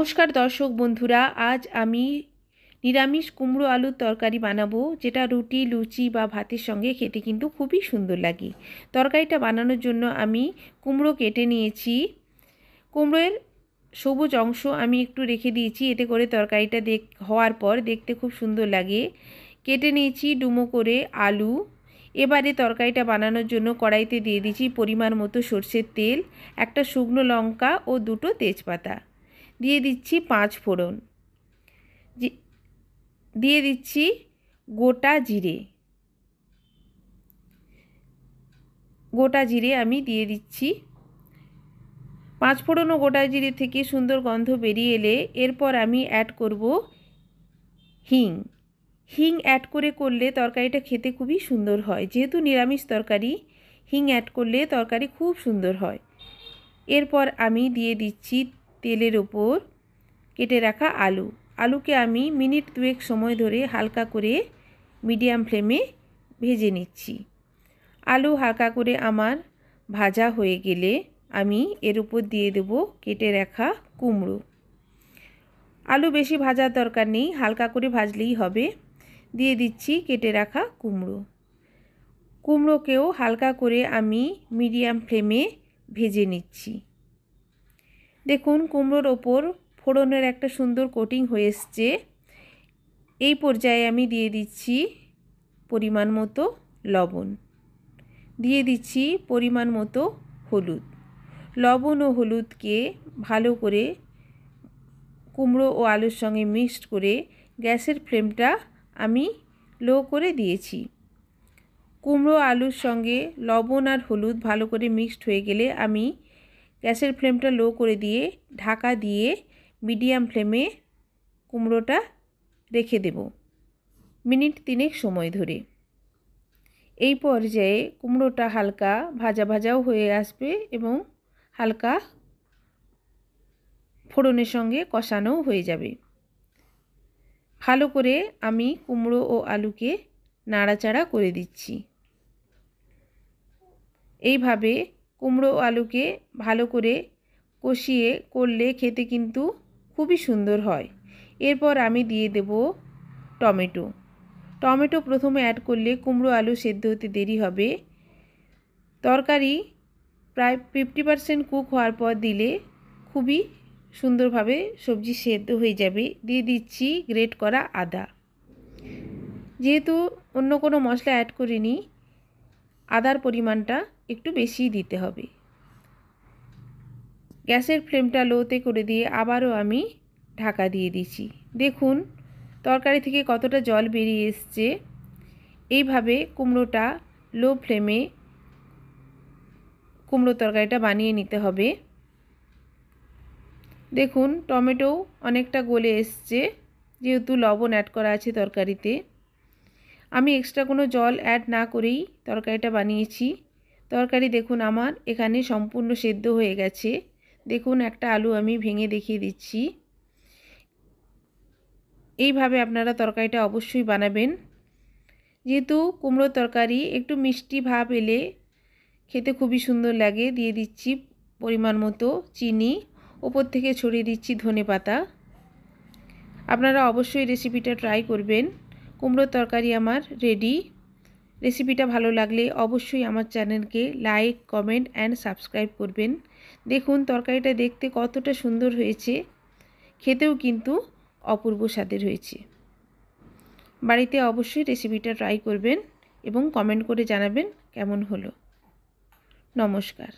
নমস্কার দর্শক বন্ধুরা, আজ আমি নিরামিষ কুমড়ো আলুর তরকারি বানাবো, যেটা রুটি, লুচি বা ভাতের সঙ্গে খেতে কিন্তু খুবই সুন্দর লাগে। তরকারিটা বানানোর জন্য আমি কুমড়ো কেটে নিয়েছি। কুমড়োর সবুজ অংশ আমি একটু রেখে দিয়েছি, এতে করে তরকারিটা হওয়ার পর দেখতে খুব সুন্দর লাগে। কেটে নিয়েছি ডুমো করে আলু। এবারে তরকারিটা বানানোর জন্য কড়াইতে দিয়ে দিয়েছি পরিমাণ মতো সর্ষের তেল, একটা শুকনো লঙ্কা ও দুটো তেজপাতা। দিয়ে দিচ্ছি 5 ফোড়ন, দিয়ে দিচ্ছি গোটা জিরে আমি দিয়ে দিচ্ছি। 5 ফোড়ন ও গোটা জিরে থেকে সুন্দর গন্ধ বেরিয়ে এলে এরপর আমি অ্যাড করব হিং অ্যাড করলে তরকারিটা খেতে খুবই সুন্দর হয়। যেহেতু নিরামিষ তরকারি, হিং অ্যাড করলে তরকারি খুব সুন্দর হয়। এরপর আমি দিয়ে দিচ্ছি তেলের ওপর কেটে রাখা আলুকে আমি মিনিট 2 সময় ধরে হালকা করে মিডিয়াম ফ্লেমে ভেজে নিচ্ছি। আলু হালকা করে আমার ভাজা হয়ে গেলে আমি এর উপর দিয়ে দেব কেটে রাখা কুমড়ো। আলু বেশি ভাজার দরকার নেই, হালকা করে ভাজলেই হবে। দিয়ে দিচ্ছি কেটে রাখা কুমড়োকেও হালকা করে আমি মিডিয়াম ফ্লেমে ভেজে নিচ্ছি। দেখুন কুমড়োর ওপর ফোড়নের একটা সুন্দর কোটিং হয়ে এসছে। এই পর্যায়ে আমি দিয়ে দিচ্ছি পরিমাণ মতো লবণ, দিয়ে দিচ্ছি পরিমাণ মতো হলুদ। লবণ ও হলুদকে ভালো করে কুমড়ো ও আলুর সঙ্গে মিক্সড করে গ্যাসের ফ্লেমটা আমি লো করে দিয়েছি। কুমড়ো আলুর সঙ্গে লবণ আর হলুদ ভালো করে মিক্সড হয়ে গেলে আমি গ্যাসের ফ্লেমটা লো করে দিয়ে ঢাকা দিয়ে মিডিয়াম ফ্লেমে কুমড়োটা রেখে দেব মিনিট 3 সময় ধরে। এই পর্যায়ে কুমড়োটা হালকা ভাজা ভাজাও হয়ে আসবে এবং হালকা ফোড়নের সঙ্গে কষানোও হয়ে যাবে। ভালো করে আমি কুমড়ো ও আলুকে নাড়াচাড়া করে দিচ্ছি। এইভাবে কুমড়ো ও আলুকে ভালো করে কষিয়ে করলে খেতে কিন্তু খুবই সুন্দর হয়। এরপর আমি দিয়ে দেব টমেটো প্রথমে অ্যাড করলে কুমড়ো আলু সেদ্ধ হতে দেরি হবে। তরকারি প্রায় 50% কুক হওয়ার পর দিলে খুবই সুন্দরভাবে সবজি সেদ্ধ হয়ে যাবে। দিয়ে দিচ্ছি গ্রেট করা আদা। যেহেতু অন্য কোনো মশলা অ্যাড করিনি, আদার পরিমাণটা একটু বেশিই দিতে হবে। গ্যাসের ফ্লেমটা লোতে করে দিয়ে আবারও আমি ঢাকা দিয়ে দিচ্ছি। দেখুন তরকারি থেকে কতটা জল বেরিয়ে এসছে। এইভাবে কুমড়োটা লো ফ্লেমে কুমড়ো তরকারিটা বানিয়ে নিতে হবে। দেখুন টমেটো অনেকটা গলে এসছে, যেহেতু লবণ অ্যাড করা আছে তরকারিতে। আমি এক্সট্রা কোনো জল অ্যাড না করেই তরকারিটা বানিয়েছি। তরকারি দেখুন আমার এখানে সম্পূর্ণ সেদ্ধ হয়ে গেছে। দেখুন একটা আলু আমি ভেঙে দেখিয়ে দিচ্ছি। এইভাবে আপনারা তরকারিটা অবশ্যই বানাবেন। যেহেতু কুমড়ো তরকারি একটু মিষ্টি ভাব এলে খেতে খুবই সুন্দর লাগে। দিয়ে দিচ্ছি পরিমাণ মতো চিনি, ওপর থেকে ছড়িয়ে দিচ্ছি ধনেপাতা। আপনারা অবশ্যই রেসিপিটা ট্রাই করবেন। কুমড়োর তরকারি আমার রেডি। রেসিপিটা ভালো লাগলে অবশ্যই আমার চ্যানেলকে লাইক, কমেন্ট অ্যান্ড সাবস্ক্রাইব করবেন। দেখুন তরকারিটা দেখতে কতটা সুন্দর হয়েছে, খেতেও কিন্তু অপূর্ব স্বাদের হয়েছে। বাড়িতে অবশ্যই রেসিপিটা ট্রাই করবেন এবং কমেন্ট করে জানাবেন কেমন হলো। নমস্কার।